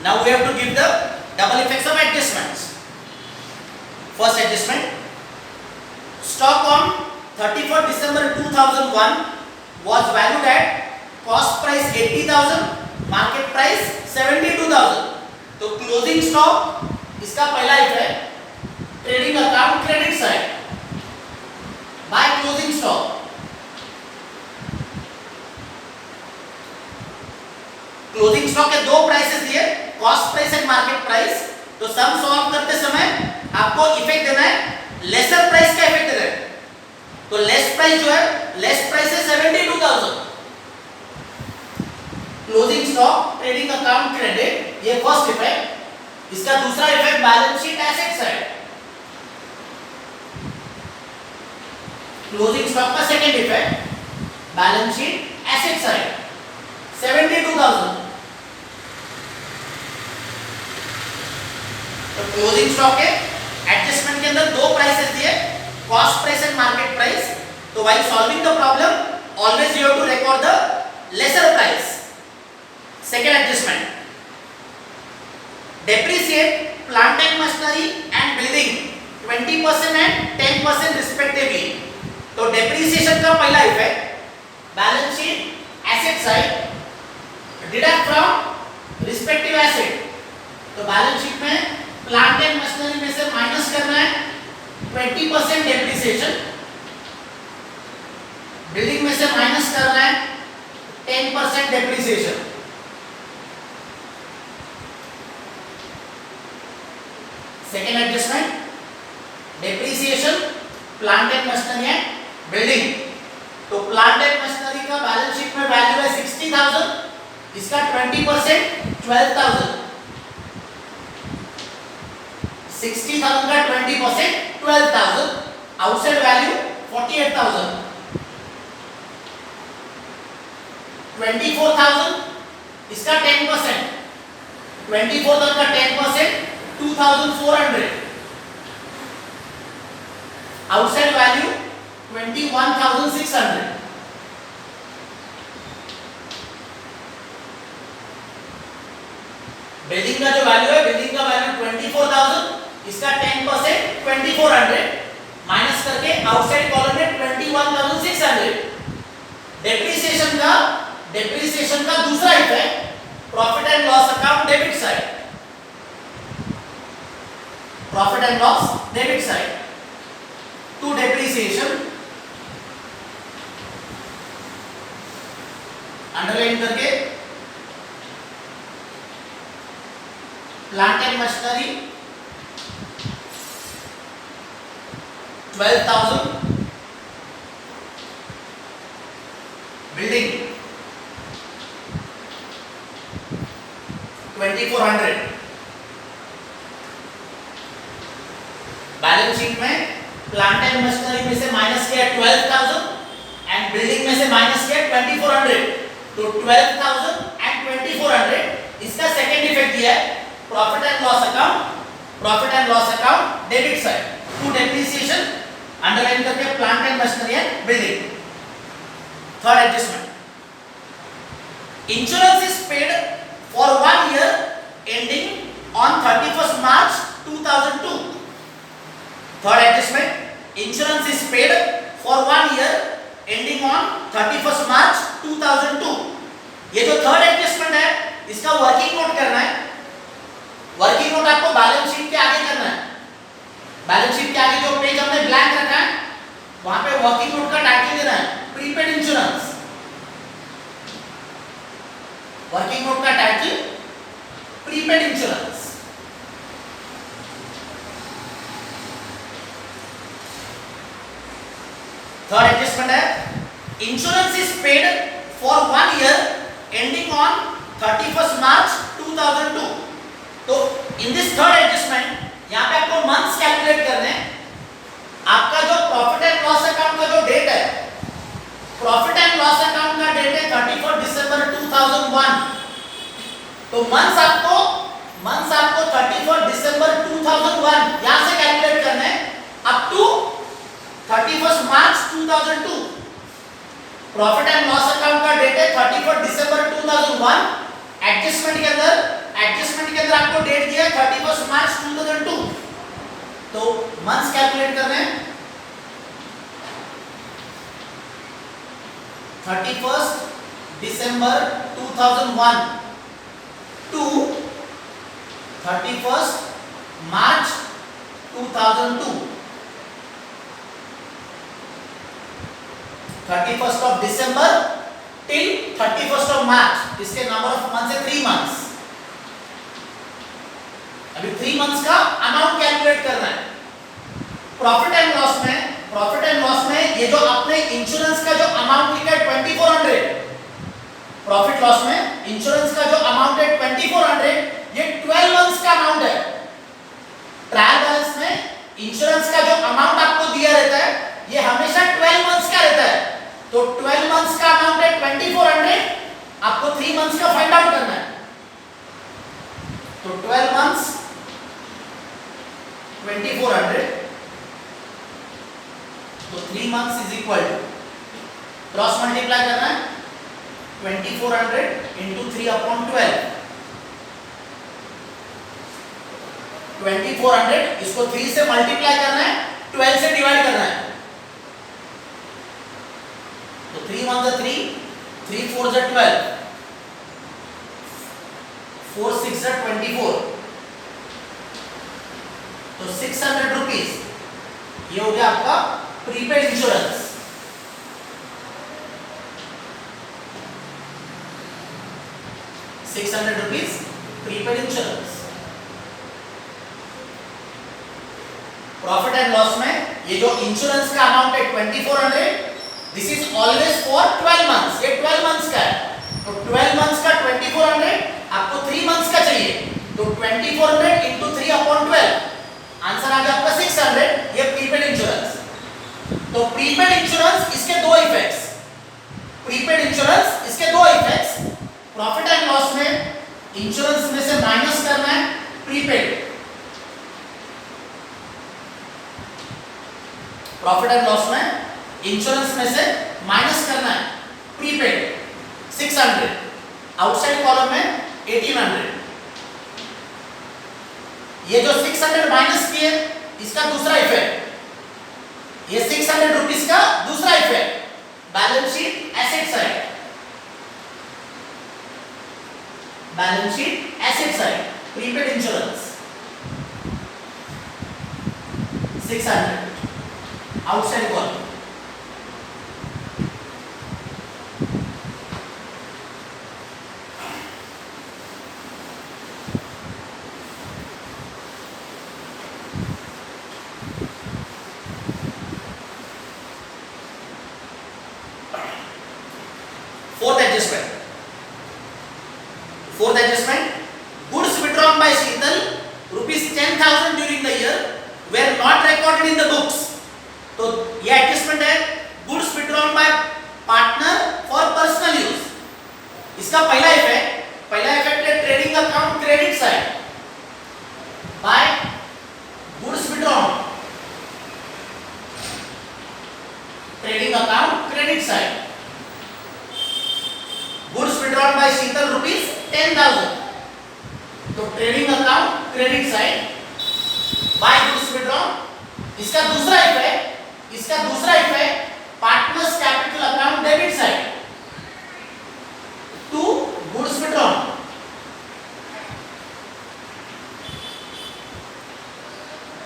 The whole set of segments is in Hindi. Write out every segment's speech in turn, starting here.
Now we have to give the double effects of adjustments. First adjustment, stock on 31st December 2001 was valued at cost price 80,000, market price 72,000. तो क्लोजिंग स्टॉक इसका पहला effect trading account credit side by closing stock. Closing stock के दो प्राइसेस दिए, cost price and market price. तो सम सॉल्व करते समय आपको इफेक्ट देना है, लेसर प्राइस का इफेक्ट देना है। तो लेस प्राइस जो है, लेस प्राइस है 72,000। Closing stock trading account credit, ये फर्स्ट इफेक्ट। इसका दूसरा effect balance sheet asset side. Closing stock का second effect balance sheet asset side 72,000। तो क्लोजिंग स्टॉक के एडजस्टमेंट के अंदर दो प्राइसेस दिए, cost price and market price. तो while solving the problem always you have to record the lesser price. Second adjustment, depreciate plant and machinery and building 20% and 10% respectively. तो डेप्रिसिएशन का पहला effect balance sheet asset side deduct from respective asset. तो बैलेंस शीट में प्लांट एंड मशीनरी में से माइनस करना है 20% डेप्रिसिएशन, बिल्डिंग में से माइनस करना है 10% depreciation. Second adjustment, depreciation plant and machinery and building. तो प्लांट एंड मशीनरी का बैलेंस शीट में वैल्यू है 60,000, इसका 20% 12,000। 60,000 का 20% 12,000, आउटसाइड वैल्यू 48,000। 24,000 इसका 10%, 24,000 का 10% 2,400, आउटसाइड वैल्यू 21,600। बिल्डिंग का जो वैल्यू है, बिल्डिंग का वैल्यू 24,000, इसका 10% 2,400 माइनस करके आउटसाइड कॉलम में 21,600। डेप्रिसिएशन का दूसरा effect profit and loss account debit side. Profit and loss debit side to depreciation, underline करके plant and machinery 12,000, building 2,400। Balance sheet में प्लांट एंड मशीनरी में से माइनस किया 12,000 एंड बिल्डिंग में से माइनस किया 2,400। तो 12,000 एंड 2,400 इसका सेकंड इफेक्ट दिया है profit and loss account debit side to depreciation, underline करके plant and machinery and building. Third adjustment, insurance is paid for 1 year ending on 31st March 2002। Third adjustment, insurance is paid for 1 year ending on 31st March 2002। ये जो थर्ड एडजस्टमेंट है इसका वर्किंग नोट करना है। वर्किंग नोट आपको बैलेंस शीट के आगे करना है। बैलेंस शीट के आगे जो पेज हमने ब्लैंक रखा है वहां पे वर्किंग नोट का टाइटल देना है प्रीपेड इंश्योरेंस। वर्किंग नोट का title prepaid insurance. Third adjustment है, insurance is paid for 1 year ending on 31st March 2002। तो इन दिस थर्ड एडजस्टमेंट यहां पे आपको मंथ्स कैलकुलेट करने हैं। आपका जो प्रॉफिट एंड लॉस अकाउंट का जो डेट है, प्रॉफिट एंड लॉस अकाउंट का डेट है 31st December 2001। तो मंथ्स आपको 31st December 2001 यहां से कैलकुलेट करने हैं up to 31st March 2002। Profit and loss account का डेट है 31st December 2001। एडजस्टमेंट के अंदर आपको डेट दिया है 31 मार्च 2002, तो मंथ्स कैलकुलेट कर रहे हैं 31 December 2001 to 31 March 2002, 31st of December till 31st of March, इसके नंबर ऑफ मंथ्स है 3 मंथ्स। अभी 3 मंथ्स का अमाउंट कैलकुलेट करना है। प्रॉफिट एंड लॉस में ये जो आपने इंश्योरेंस का जो अमाउंट लिखा है 2400, प्रॉफिट लॉस में इंश्योरेंस का जो अमाउंट है 2400, ये 12 मंथ्स का अमाउंट है। ट्रायल बैलेंस में इंश्योरेंस का जो अमाउंट आपको दिया रहता है ये हमेशा 12 मंथ्स का रहता है, तो 12 मंथ्स का अमाउंट है 2400, आपको 3 मंथ्स का फाइंड आउट करना है। तो 12 मंथ्स 2400, तो 3 months is equal to cross multiply करना है 2400 इंटू 3/12, 2400 इसको 3 से मल्टीप्लाई करना है, 12 से डिवाइड करना है। तो 3 1 जा 3, 3 4 जा 12, 4 6 जा 24, तो 600 रुपीज ये हो गया आपका prepaid insurance. 600 rupees prepaid insurance. Profit and loss में ये जो इंश्योरेंस का अमाउंट है 2400, this is always for 12 months, ये 12 मंथ्स का है। तो 12 मंथ्स का 2400, आपको 3 मंथ्स का चाहिए, तो 2400 इंटू 3/12, आंसर आ गया आपका 600, ये प्रीपेड इंश्योरेंस। तो प्रीपेड इंश्योरेंस इसके दो इफेक्ट्स, प्रॉफिट एंड लॉस में इंश्योरेंस में से माइनस करना है प्रीपेड, प्रॉफिट एंड लॉस में इंश्योरेंस में से माइनस करना है प्रीपेड 600, आउटसाइड कॉलम में 1800। ये जो 600 माइनस किए इसका दूसरा इफेक्ट, ये 600 रुपीस का दूसरा effect, balance sheet asset side, prepaid insurance 600 outside column. Fourth adjustment, goods withdrawn by Sheetal rupees 10,000 during the year were not recorded in the books. तो ये एडजस्टमेंट है goods withdrawn by partner for personal use। इसका पहला इफेक्ट है trading account credit side by goods withdrawn, trading account credit side, goods withdrawn by Sheetal rupees 10,000, तो trading account credit side by goods withdrawn. इसका दूसरा effect partners capital account debit side to goods withdrawn,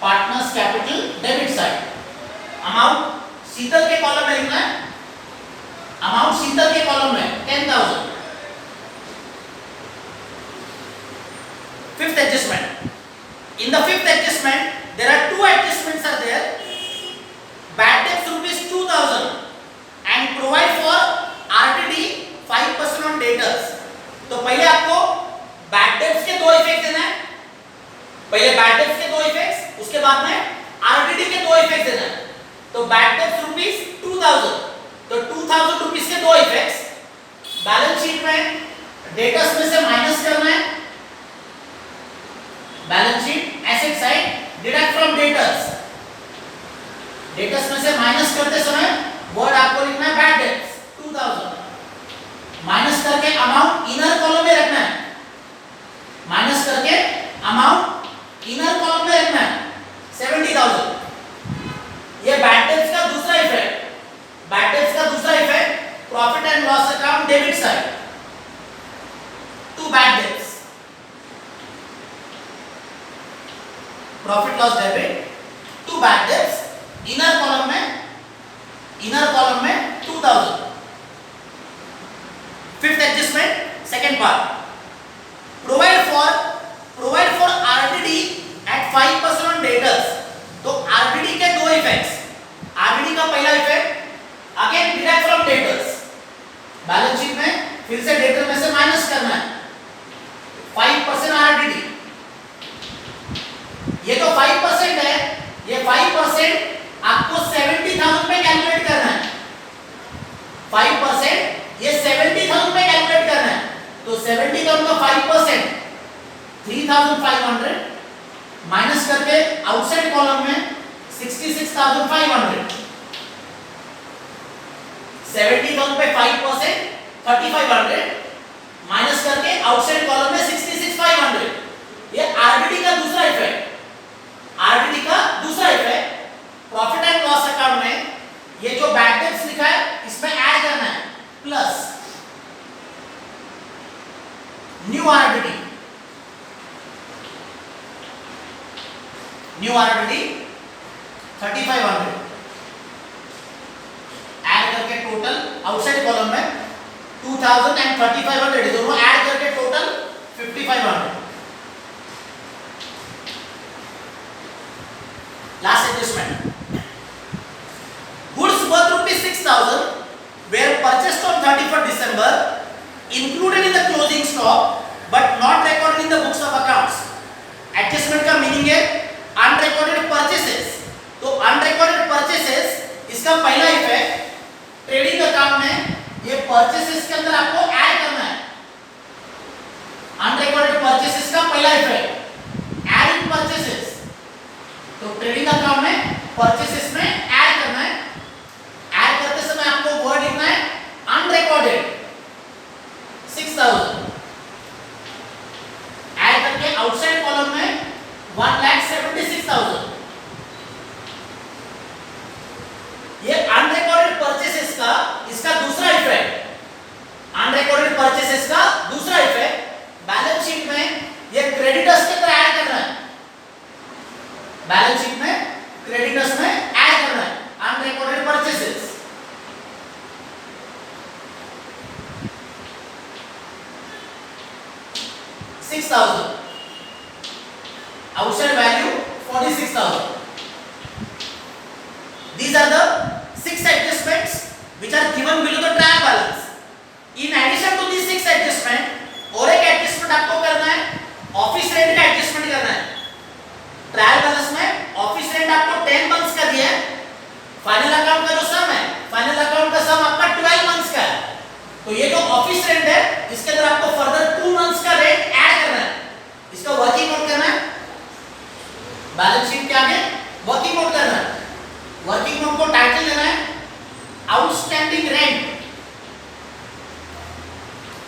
partners capital debit side. Amount Sheetal के कॉलम में लिखना है, अमाउंट शीतल के कॉलम में 10,000। Fifth adjustment, in the fifth adjustment there are two adjustments are there, bad debts rupees 2,000 and provide for RTD 5% on debtors। तो पहले आपको bad debts के दो इफेक्ट देना है, उसके बाद में RTD के दो इफेक्ट देना है। तो bad debts rupees 2,000, तो 2,000 रुपीस के दो इफेक्ट्स, बैलेंस शीट में डेटर्स में से माइनस करना है, balance sheet asset side deduct from debtors में से माइनस करते समय वर्ड आपको लिखना है बैड डेट्स 2000, माइनस करके अमाउंट इनर कॉलम में रखना है, माइनस करके अमाउंट इनर कॉलम में रखना है 70,000। ये बैड डेट्स का दूसरा इफेक्ट, बैड डेट्स का दूसरा effect, profit and loss account debit side to bad debts, profit loss debit to bad debts, inner column में 2000। Fifth adjustment, second part, provide for RDD at 5% on debtors. तो आरडीडी के दो इफेक्ट्स, आरडीडी का पहला effect again deduct from debtors, balance sheet में फिर से डेटर में से माइनस करना है 5% आरडीडी। ये तो 5% है, ये 5% आपको 70,000 पे कैलकुलेट करना है, 5% ये 70,000 पे कैलकुलेट करना है। तो 70,000 का 5% 3,500 माइनस करके आउटसाइड कॉलम में 66,500, 70,000 पे 5% 3,500 माइनस करके आउटसाइड कॉलम में 66,500। ये आरडीडी का दूसरा इफेक्ट, आरडीडी का दूसरा effect. Profit and loss account में ये जो बैड डेट्स लिखा है इसमें ऐड करना है plus new RDD, new RDD 3,500 add करके टोटल आउटसाइड कॉलम में 2,000 एंड 3,500 दोनों ऐड करके total 5,500। Last adjustment, goods worth ₹6,000 were purchased on 31st December, included in the closing stock but not recorded in the books of accounts। Adjustment का मीनिंग है अनरिकॉर्डेड परचेसेस। तो अनरिकॉर्डेड परचेसेस इसका पहला इफेक्ट, ट्रेडिंग अकाउंट में ये परचेसेस के अंदर आपको ऐड करना है। अनरिकॉर्डेड परचेसेस का पहला इफेक्ट ऐड इन परचेसेस, तो ट्रेडिंग अकाउंट में परचेसेस में ऐड करना है। ऐड करते समय आपको वर्ड लिखना है अनरिकॉर्डेड 6,000, ऐड करके आउटसाइड कॉलम में 1,76,000। ये अनरिकॉर्डेड परचेसेस का इसका दूसरा इफेक्ट, अनरिकॉर्डेड परचेसेस का दूसरा इफेक्ट, बैलेंस शीट में ये क्रेडिटर्स के अंदर ऐड करना है, बैलेंस शीट में क्रेडिटर्स में ऐड करना है unrecorded purchases. 6,000, outside value 46,000। These are the 6 adjustments which are given below the trial balance। In addition to these 6 adjustment और एक एडजस्टमेंट आपको करना है, ऑफिस रेंट का एडजस्टमेंट करना है। ट्रायल बैलेंस में ऑफिस रेंट आपको 10 मंथ्स का दिया है, फाइनल अकाउंट का जो सम है, फाइनल अकाउंट का सम आपका 12 मंथ्स का है। तो ये जो ऑफिस रेंट है इसके अंदर आपको फर्दर 2 मंथ्स का रेंट ऐड करना है, इसका वर्किंग नोट करना है, बैलेंस शीट के आगे वर्किंग नोट करना है। वर्किंग नोट को टाइटल देना है आउटस्टैंडिंग रेंट,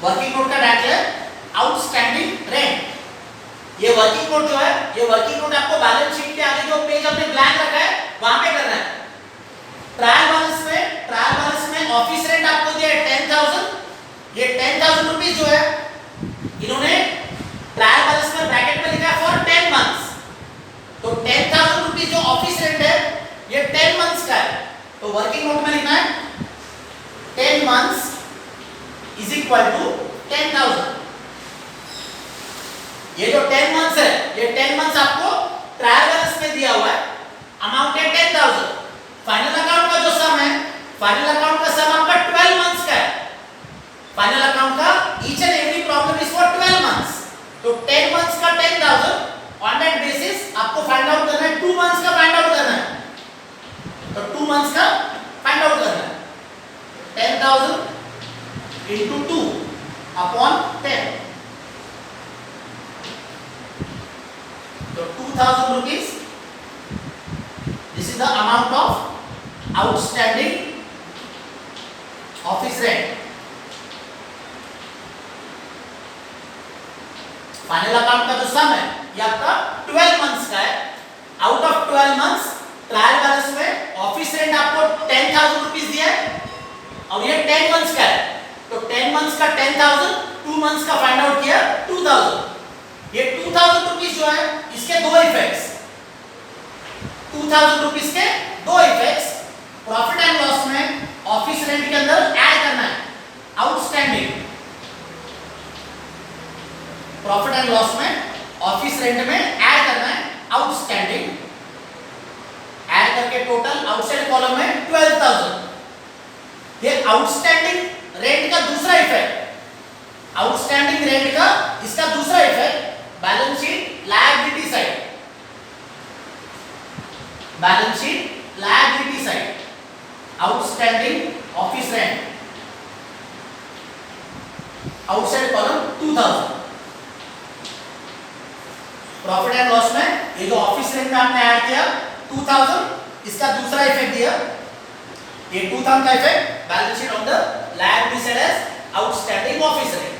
वर्किंग नोट का टाइटल है आउटस्टैंडिंग रेंट। ये वर्किंग नोट जो है, ये वर्किंग नोट आपको बैलेंस शीट के आगे जो पेज हमने ब्लैंक रखा है वहां पे करना है। ट्रायल बैलेंस में ऑफिस रेंट आपको दिया है 10,000। ये 10,000 रुपीस जो है इन्होंने ट्रायल बैलेंस में ब्रैकेट में लिखा है फॉर 10 मंथ्स। तो 10,000 रुपीस जो ऑफिस रेंट है ये 10 मंथ्स का है, तो वर्किंग नोट में लिखना है 10 मंथ्स इज इक्वल टू 10,000। ये जो 10 मंथ्स है, ये 10 मंथ्स आपको ट्रायल बैलेंस में दिया हुआ है, अमाउंट है 10,000। फाइनल अकाउंट का जो सम है, फाइनल अकाउंट का सम आपका 12 मंथ्स का है। फाइनल अकाउंट का each and every problem is for 12 months. तो 10 मंथ्स का 10,000, ऑन दैट बेसिस आपको फाइंड आउट करना है 2 मंथ्स का फाइंड आउट करना है। तो 2 मंथ्स का फाइंड आउट करना है 10,000 into 2 upon 10। तो 2,000 rupees, this is the amount of outstanding office rent। Final account का जो सम है ये आपका 12 मंथ्स का है। Out of 12 months trial balance में ऑफिस रेंट आपको 10,000 रुपीस दिया है और ये 10 मंथ्स का है, तो 10 मंथ्स का 10,000, 2 मंथ्स का फाइंड आउट किया 2,000। ये 2,000 रुपीस जो है इसके दो इफेक्ट्स, 2,000 रुपीस के दो इफेक्ट्स प्रॉफिट एंड लॉस में ऑफिस रेंट के अंदर ऐड करना है। आउटस्टैंडिंग प्रॉफिट एंड लॉस में ऑफिस रेंट में ऐड करना है आउटस्टैंडिंग, ऐड करके टोटल आउटसाइड कॉलम में 12,000। ये आउटस्टैंडिंग रेंट का दूसरा इफेक्ट, आउटस्टैंडिंग रेंट का इसका दूसरा effect balance sheet liability side, balance sheet liability side, outstanding office rent outside column 2,000। Profit and loss में ये जो ऑफिस रेंट में आपने ऐड किया 2,000, इसका दूसरा इफेक्ट दिया, ये 2,000 का effect balance sheet on the liability side as outstanding office rent.